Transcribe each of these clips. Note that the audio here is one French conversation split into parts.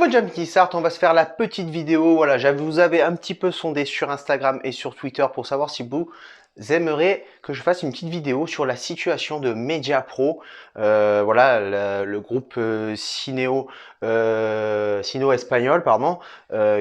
votre Jamie Start, on va se faire la petite vidéo. Voilà, vous avais un petit peu sondé sur Instagram et sur Twitter pour savoir si vous aimeriez que je fasse une petite vidéo sur la situation de Mediapro. Voilà, le groupe Sino espagnol, pardon,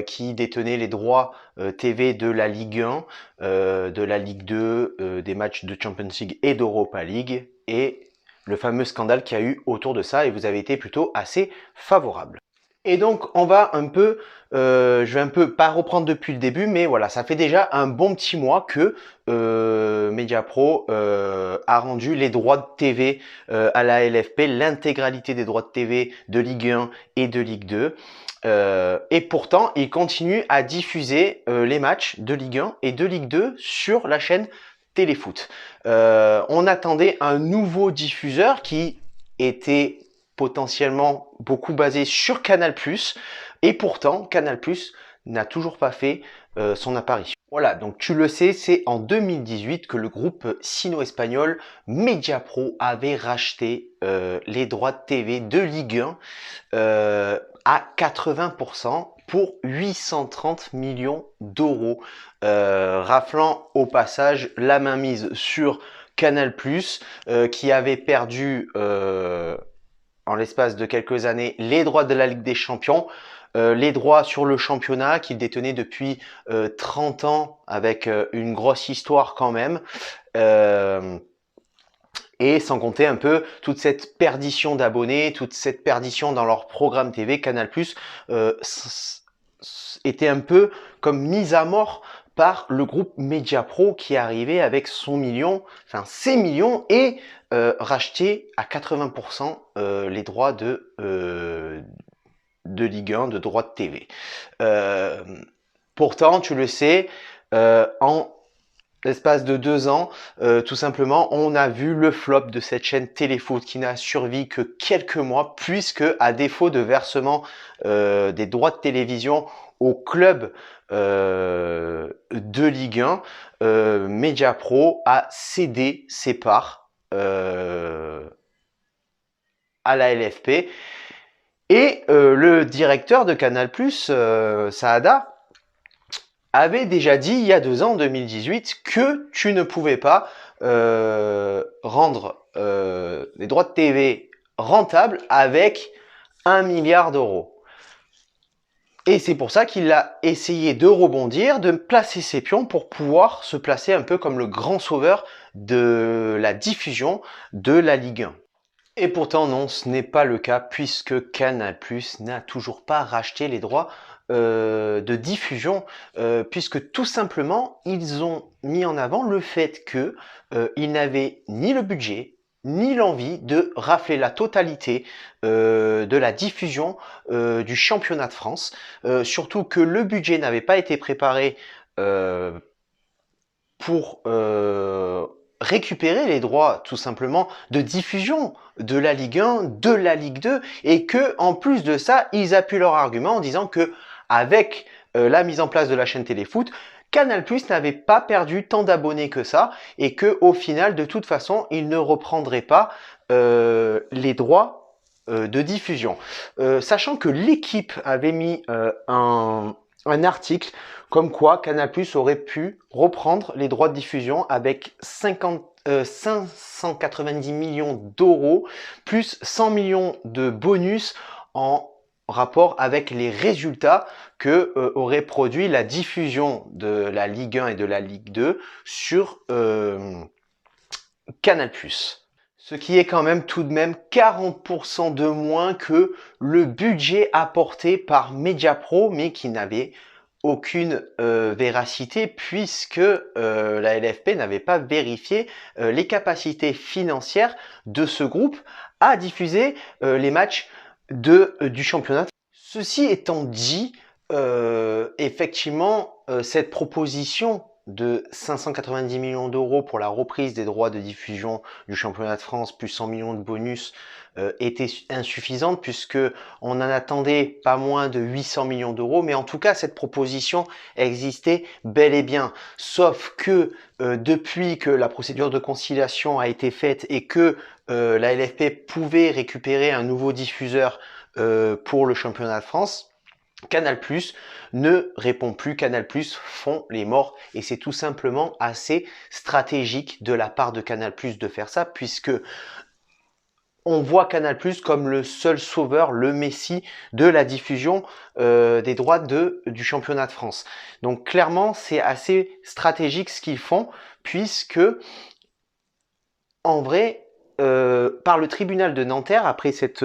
qui détenait les droits TV de la Ligue 1, de la Ligue 2, des matchs de Champions League et d'Europa League, et le fameux scandale qu'il y a eu autour de ça, et vous avez été plutôt assez favorable. Et donc, on va un peu, je vais un peu pas reprendre depuis le début, mais voilà, ça fait déjà un bon petit mois que Mediapro a rendu les droits de TV à la LFP, l'intégralité des droits de TV de Ligue 1 et de Ligue 2. Et pourtant, il continue à diffuser les matchs de Ligue 1 et de Ligue 2 sur la chaîne Téléfoot. On attendait un nouveau diffuseur qui était potentiellement beaucoup basé sur Canal+, et pourtant Canal+ n'a toujours pas fait son apparition. Voilà, donc tu le sais, c'est en 2018 que le groupe sino-espagnol Mediapro avait racheté les droits de TV de Ligue 1 à 80% pour 830 millions d'euros, raflant au passage la mainmise sur Canal+, qui avait perdu en l'espace de quelques années les droits de la Ligue des Champions, les droits sur le championnat qu'il détenait depuis 30 ans avec une grosse histoire quand même. Et sans compter un peu toute cette perdition d'abonnés, toute cette perdition dans leur programme TV, Canal+, était un peu comme mise à mort par le groupe Mediapro qui est arrivé avec son million, enfin ses millions, et racheté à 80% les droits de Ligue 1, de droits de TV. Pourtant, tu le sais, en l'espace de 2 ans, tout simplement, on a vu le flop de cette chaîne Téléfoot qui n'a survécu que quelques mois, puisque à défaut de versement des droits de télévision au club de Ligue 1, Mediapro a cédé ses parts à la LFP. Et le directeur de Canal+, Saada, avait déjà dit il y a 2 ans, en 2018, que tu ne pouvais pas rendre les droits de TV rentables avec 1 milliard d'euros. Et c'est pour ça qu'il a essayé de rebondir, de placer ses pions pour pouvoir se placer un peu comme le grand sauveur de la diffusion de la Ligue 1. Et pourtant non, ce n'est pas le cas puisque Canal+ n'a toujours pas racheté les droits de diffusion, puisque tout simplement ils ont mis en avant le fait que ils n'avaient ni le budget ni l'envie de rafler la totalité de la diffusion du championnat de France, surtout que le budget n'avait pas été préparé pour récupérer les droits tout simplement de diffusion de la Ligue 1, de la Ligue 2, et que en plus de ça, ils appuient leur argument en disant que avec la mise en place de la chaîne Téléfoot, Canal+ n'avait pas perdu tant d'abonnés que ça, et que au final, de toute façon, ils ne reprendraient pas les droits de diffusion. Sachant que l'équipe avait mis un article comme quoi Canal+ aurait pu reprendre les droits de diffusion avec 590 millions d'euros plus 100 millions de bonus en rapport avec les résultats que aurait produit la diffusion de la Ligue 1 et de la Ligue 2 sur Canal+. Ce qui est quand même tout de même 40% de moins que le budget apporté par Mediapro, mais qui n'avait aucune véracité puisque la LFP n'avait pas vérifié les capacités financières de ce groupe à diffuser les matchs du championnat. Ceci étant dit, effectivement, cette proposition de 590 millions d'euros pour la reprise des droits de diffusion du championnat de France plus 100 millions de bonus était insuffisante puisque on en attendait pas moins de 800 millions d'euros, mais en tout cas cette proposition existait bel et bien, sauf que depuis que la procédure de conciliation a été faite et que la LFP pouvait récupérer un nouveau diffuseur pour le championnat de France, Canal+ ne répond plus, Canal+ font les morts et c'est tout simplement assez stratégique de la part de Canal+ de faire ça puisque on voit Canal+ comme le seul sauveur, le messie de la diffusion des droits du championnat de France. Donc clairement, c'est assez stratégique ce qu'ils font puisque en vrai, par le tribunal de Nanterre, après cette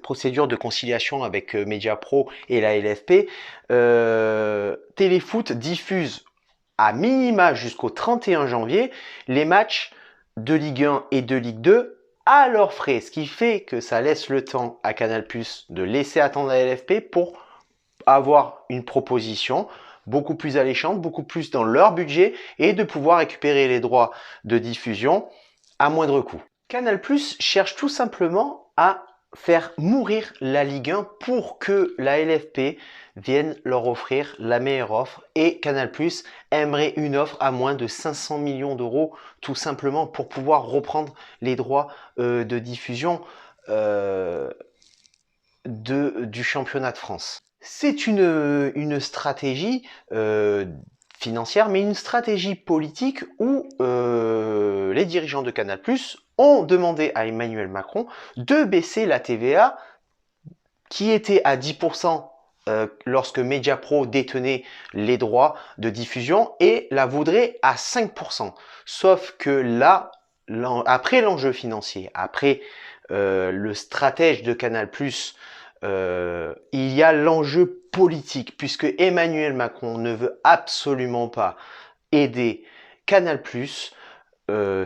procédure de conciliation avec Mediapro et la LFP, Téléfoot diffuse à minima jusqu'au 31 janvier les matchs de Ligue 1 et de Ligue 2 à leurs frais, ce qui fait que ça laisse le temps à Canal+ de laisser attendre la LFP pour avoir une proposition beaucoup plus alléchante, beaucoup plus dans leur budget et de pouvoir récupérer les droits de diffusion à moindre coût. Canal+ cherche tout simplement à faire mourir la Ligue 1 pour que la LFP vienne leur offrir la meilleure offre et Canal+ aimerait une offre à moins de 500 millions d'euros tout simplement pour pouvoir reprendre les droits de diffusion du championnat de France. C'est une stratégie financière, mais une stratégie politique où les dirigeants de Canal+ ont demandé à Emmanuel Macron de baisser la TVA qui était à 10% lorsque Mediapro détenait les droits de diffusion et la voudrait à 5%. Sauf que là, après l'enjeu financier, après le stratège de Canal+, il y a l'enjeu politique, puisque Emmanuel Macron ne veut absolument pas aider Canal+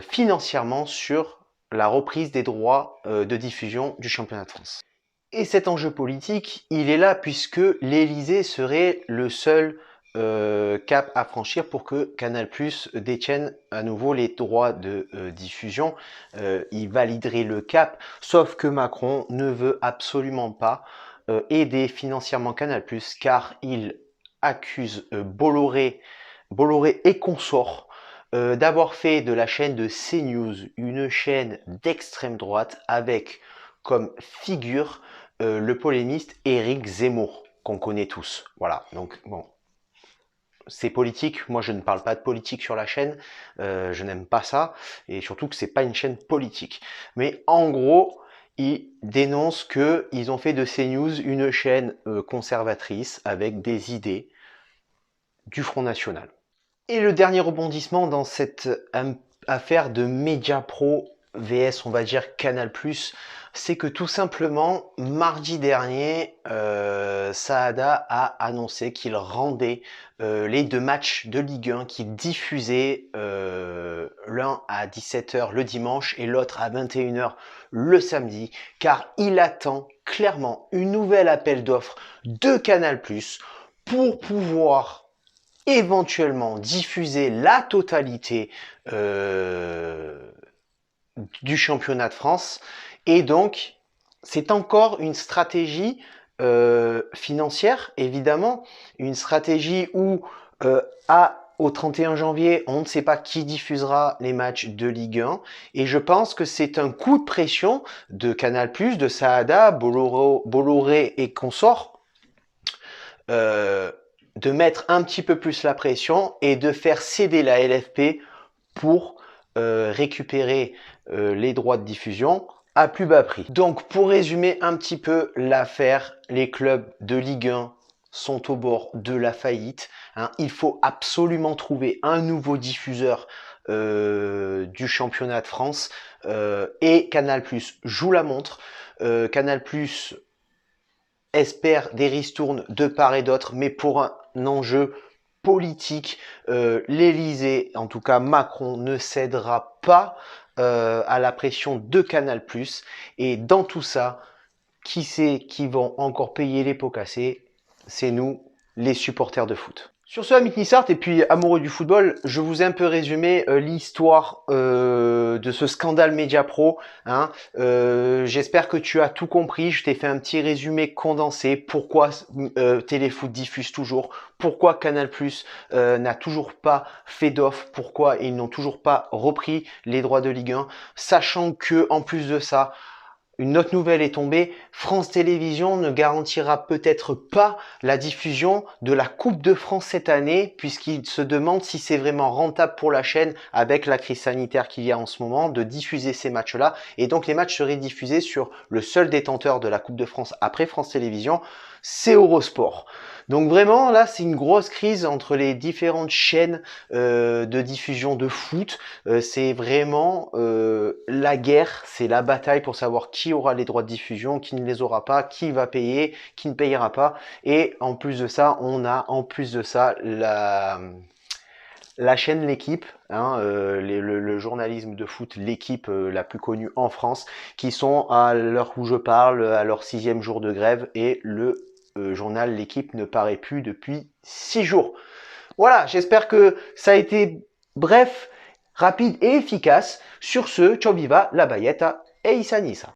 financièrement sur la reprise des droits de diffusion du championnat de France. Et cet enjeu politique, il est là puisque l'Élysée serait le seul cap à franchir pour que Canal+ détienne à nouveau les droits de diffusion. Il validerait le cap, sauf que Macron ne veut absolument pas aider financièrement Canal+, car il accuse Bolloré et consorts d'avoir fait de la chaîne de CNews une chaîne d'extrême droite avec comme figure le polémiste Éric Zemmour, qu'on connaît tous. Voilà, donc bon, c'est politique. Moi, je ne parle pas de politique sur la chaîne. Je n'aime pas ça. Et surtout que c'est pas une chaîne politique. Mais en gros, ils dénoncent qu'ils ont fait de CNews une chaîne conservatrice avec des idées du Front National. Et le dernier rebondissement dans cette affaire de Mediapro vs, on va dire, Canal+, c'est que tout simplement, mardi dernier, Saada a annoncé qu'il rendait les deux matchs de Ligue 1 qu'il diffusait, l'un à 17h le dimanche et l'autre à 21h le samedi, car il attend clairement une nouvelle appel d'offres de Canal+, pour pouvoir éventuellement diffuser la totalité du championnat de France. Et donc, c'est encore une stratégie financière, évidemment, une stratégie où au 31 janvier, on ne sait pas qui diffusera les matchs de Ligue 1. Et je pense que c'est un coup de pression de Canal+, de Saada, Bolloré et consorts, de mettre un petit peu plus la pression et de faire céder la LFP pour récupérer les droits de diffusion à plus bas prix. Donc pour résumer un petit peu l'affaire, les clubs de Ligue 1 sont au bord de la faillite. Il faut absolument trouver un nouveau diffuseur du championnat de France et Canal+ joue la montre. Canal+ espère des ristournes de part et d'autre, mais pour un enjeu politique, l'Élysée, en tout cas Macron, ne cédera pas à la pression de Canal+. Et dans tout ça, qui c'est qui vont encore payer les pots cassés? C'est nous, les supporters de foot. Sur ce, Amit Nissart et puis amoureux du football, je vous ai un peu résumé l'histoire de ce scandale Mediapro. J'espère que tu as tout compris. Je t'ai fait un petit résumé condensé. Pourquoi Téléfoot diffuse toujours? Pourquoi Canal+ n'a toujours pas fait d'offre? Pourquoi ils n'ont toujours pas repris les droits de Ligue 1? Sachant que en plus de ça, une autre nouvelle est tombée. France Télévisions ne garantira peut-être pas la diffusion de la Coupe de France cette année, puisqu'ils se demandent si c'est vraiment rentable pour la chaîne, avec la crise sanitaire qu'il y a en ce moment, de diffuser ces matchs-là. Et donc les matchs seraient diffusés sur le seul détenteur de la Coupe de France après France Télévisions, c'est Eurosport. Donc vraiment, là, c'est une grosse crise entre les différentes chaînes de diffusion de foot. C'est vraiment la guerre, c'est la bataille pour savoir qui aura les droits de diffusion, qui ne les aura pas, qui va payer, qui ne payera pas. Et en plus de ça, on a en plus de ça la chaîne L'équipe, hein, le journalisme de foot, l'équipe la plus connue en France, qui sont à l'heure où je parle, à leur 6e jour de grève, et le journal L'équipe ne paraît plus depuis 6 jours. Voilà, j'espère que ça a été bref, rapide et efficace. Sur ce, ciao viva, la bayetta et Issa Nissa.